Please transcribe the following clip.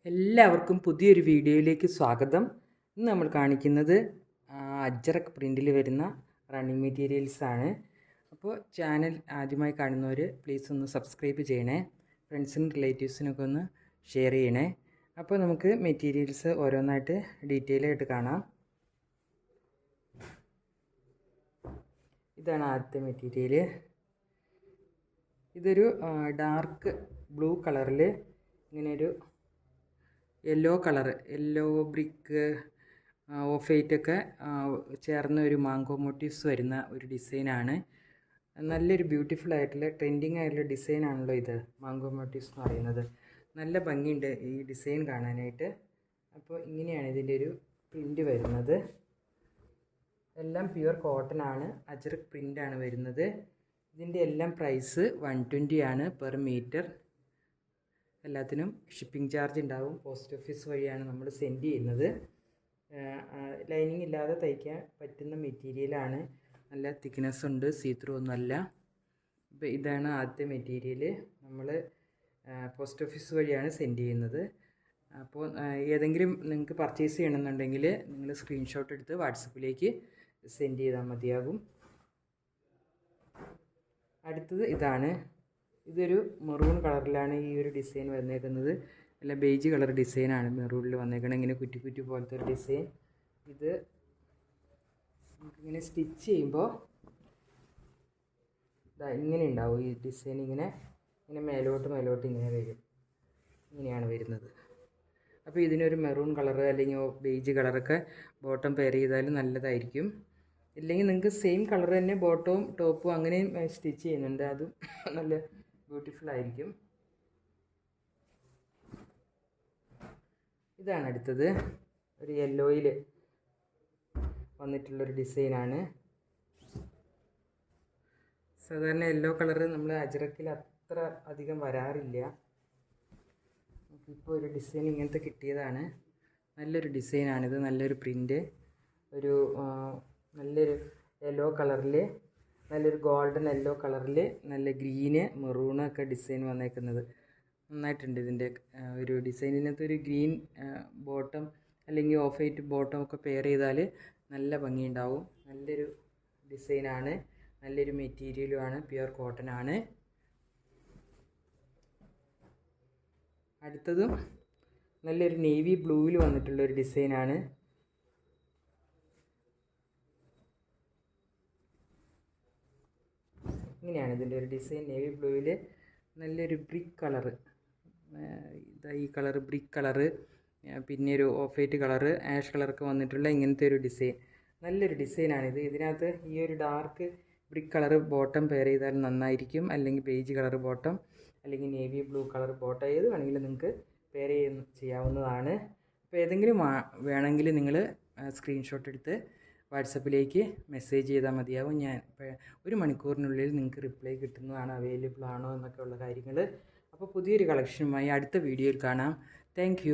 എല്ലാവർക്കും പുതിയൊരു വീഡിയോയിലേക്ക് സ്വാഗതം. ഇന്ന് നമ്മൾ കാണിക്കുന്നത് അജ്രക് പ്രിൻറ്റിൽ വരുന്ന റണ്ണിങ് മെറ്റീരിയൽസാണ്. അപ്പോൾ ചാനൽ ആദ്യമായി കാണുന്നവർ പ്ലീസ് ഒന്ന് സബ്സ്ക്രൈബ് ചെയ്യണേ, ഫ്രണ്ട്സിനും റിലേറ്റീവ്സിനൊക്കെ ഒന്ന് ഷെയർ ചെയ്യണേ. അപ്പോൾ നമുക്ക് മെറ്റീരിയൽസ് ഓരോന്നായിട്ട് ഡീറ്റെയിൽ ആയിട്ട് കാണാം. ഇതാണ് ആദ്യത്തെ മെറ്റീരിയൽ. ഇതൊരു ഡാർക്ക് ബ്ലൂ കളറിൽ ഇങ്ങനെയൊരു യെല്ലോ ബ്രിക്ക് ഓഫ് വൈറ്റൊക്കെ ചേർന്ന ഒരു മാംഗോ മോട്ടീവ്സ് വരുന്ന ഒരു ഡിസൈനാണ്. നല്ലൊരു ബ്യൂട്ടിഫുൾ ആയിട്ടുള്ള ട്രെൻഡിങ് ആയിട്ടുള്ള ഡിസൈനാണല്ലോ ഇത്, മാംഗോ മോട്ടീവ്സ് എന്ന് പറയുന്നത്. നല്ല ഭംഗിയുണ്ട് ഈ ഡിസൈൻ കാണാനായിട്ട്. അപ്പോൾ ഇങ്ങനെയാണ് ഇതിൻ്റെ ഒരു പ്രിൻ്റ് വരുന്നത്. എല്ലാം പ്യുവർ കോട്ടൺ ആണ്, അജ്രക് പ്രിൻ്റാണ് വരുന്നത്. ഇതിൻ്റെ എല്ലാം പ്രൈസ് 120 ആണ് പെർ മീറ്റർ. എല്ലാത്തിനും ഷിപ്പിംഗ് ചാർജ് ഉണ്ടാവും. പോസ്റ്റ് ഓഫീസ് വഴിയാണ് നമ്മൾ സെൻഡ് ചെയ്യുന്നത്. ലൈനിങ് ഇല്ലാതെ തയ്ക്കാൻ പറ്റുന്ന മെറ്റീരിയലാണ്. നല്ല തിക്നെസ് ഉണ്ട്, സീത്രൂ ഒന്നുമല്ല. ഇപ്പോൾ ഇതാണ് ആദ്യത്തെ മെറ്റീരിയൽ. നമ്മൾ പോസ്റ്റ് ഓഫീസ് വഴിയാണ് സെൻഡ് ചെയ്യുന്നത്. അപ്പോൾ ഏതെങ്കിലും നിങ്ങൾക്ക് പർച്ചേസ് ചെയ്യണമെന്നുണ്ടെങ്കിൽ നിങ്ങൾ സ്ക്രീൻഷോട്ട് എടുത്ത് വാട്സപ്പിലേക്ക് സെൻഡ് ചെയ്താൽ മതിയാകും. അടുത്തത് ഇതാണ്. ഇതൊരു മെറൂൺ കളറിലാണ് ഈ ഒരു ഡിസൈൻ വന്നേക്കുന്നത്. നല്ല ബേജ് കളർ ഡിസൈനാണ് മെറൂണിൽ വന്നേക്കുന്നത്. ഇങ്ങനെ കുറ്റി കുറ്റി പോലത്തെ ഒരു ഡിസൈൻ. ഇത് നമുക്കിങ്ങനെ സ്റ്റിച്ച് ചെയ്യുമ്പോൾ ഇങ്ങനെ ഉണ്ടാവും ഈ ഡിസൈൻ. ഇങ്ങനെ മേലോട്ട് ഇങ്ങനെ വരും. ഇങ്ങനെയാണ് വരുന്നത്. അപ്പോൾ ഇതിനൊരു മെറൂൺ കളർ അല്ലെങ്കിൽ ബേജ് കളറൊക്കെ ബോട്ടം പെയർ ചെയ്താൽ നല്ലതായിരിക്കും. ഇല്ലെങ്കിൽ നിങ്ങൾക്ക് സെയിം കളർ തന്നെ ബോട്ടവും ടോപ്പും അങ്ങനെയും സ്റ്റിച്ച് ചെയ്യുന്നുണ്ട്. അതും നല്ല ബ്യൂട്ടിഫുൾ ആയിരിക്കും. ഇതാണ് അടുത്തത്. ഒരു യെല്ലോയിൽ വന്നിട്ടുള്ളൊരു ഡിസൈനാണ്. സാധാരണ യെല്ലോ കളറ് നമ്മൾ അജ്രക്കിൽ അത്ര അധികം വരാറില്ല. ഇപ്പോൾ ഒരു ഡിസൈൻ ഇങ്ങനത്തെ കിട്ടിയതാണ്. നല്ലൊരു ഡിസൈനാണിത്. നല്ലൊരു പ്രിൻ്റ്. ഒരു നല്ലൊരു യെല്ലോ കളറിൽ, നല്ലൊരു ഗോൾഡൻ യെല്ലോ കളറിൽ നല്ല ഗ്രീന് മെറൂണൊക്കെ ഡിസൈൻ വന്നേക്കുന്നത് നന്നായിട്ടുണ്ട്. ഇതിൻ്റെ ഒരു ഡിസൈനിനകത്ത് ഒരു ഗ്രീൻ ബോട്ടം അല്ലെങ്കിൽ ഓഫ് വൈറ്റ് ബോട്ടം ഒക്കെ പെയർ ചെയ്താൽ നല്ല ഭംഗിയുണ്ടാവും. നല്ലൊരു ഡിസൈനാണ്, നല്ലൊരു മെറ്റീരിയലുമാണ്, പ്യുവർ കോട്ടൺ ആണ്. അടുത്തതും നല്ലൊരു നേവി ബ്ലൂവിൽ വന്നിട്ടുള്ളൊരു ഡിസൈനാണ്. ഇങ്ങനെയാണ് ഇതിൻ്റെ ഒരു ഡിസൈൻ. നേവി ബ്ലൂവിൽ നല്ലൊരു ബ്രിക്ക് കളറ്, ഈ കളറ് ബ്രിക്ക് കളറ്, പിന്നെ ഒരു ഓഫ് വൈറ്റ് കളറ്, ആഷ് കളറൊക്കെ വന്നിട്ടുള്ള ഇങ്ങനത്തെ ഒരു ഡിസൈൻ. നല്ലൊരു ഡിസൈനാണിത്. ഇതിനകത്ത് ഈ ഒരു dark brick colour bottom pair ചെയ്താൽ നന്നായിരിക്കും. അല്ലെങ്കിൽ ബേജ് കളർ ബോട്ടം, അല്ലെങ്കിൽ നേവി ബ്ലൂ കളർ ബോട്ടം, ഏത് വേണമെങ്കിലും നിങ്ങൾക്ക് പെയർ ചെയ്യാവുന്നതാണ്. അപ്പോൾ ഏതെങ്കിലും വേണമെങ്കിൽ നിങ്ങൾ സ്ക്രീൻഷോട്ട് എടുത്ത് വാട്സപ്പിലേക്ക് മെസ്സേജ് ചെയ്താൽ മതിയാവും. ഞാൻ 1 മണിക്കൂറിനുള്ളിൽ നിങ്ങൾക്ക് റിപ്ലൈ കിട്ടുന്നതാണ്, അവൈലബിൾ ആണോ എന്നൊക്കെ ഉള്ള കാര്യങ്ങൾ. അപ്പോൾ പുതിയൊരു കളക്ഷനുമായി അടുത്ത വീഡിയോയിൽ കാണാം. താങ്ക്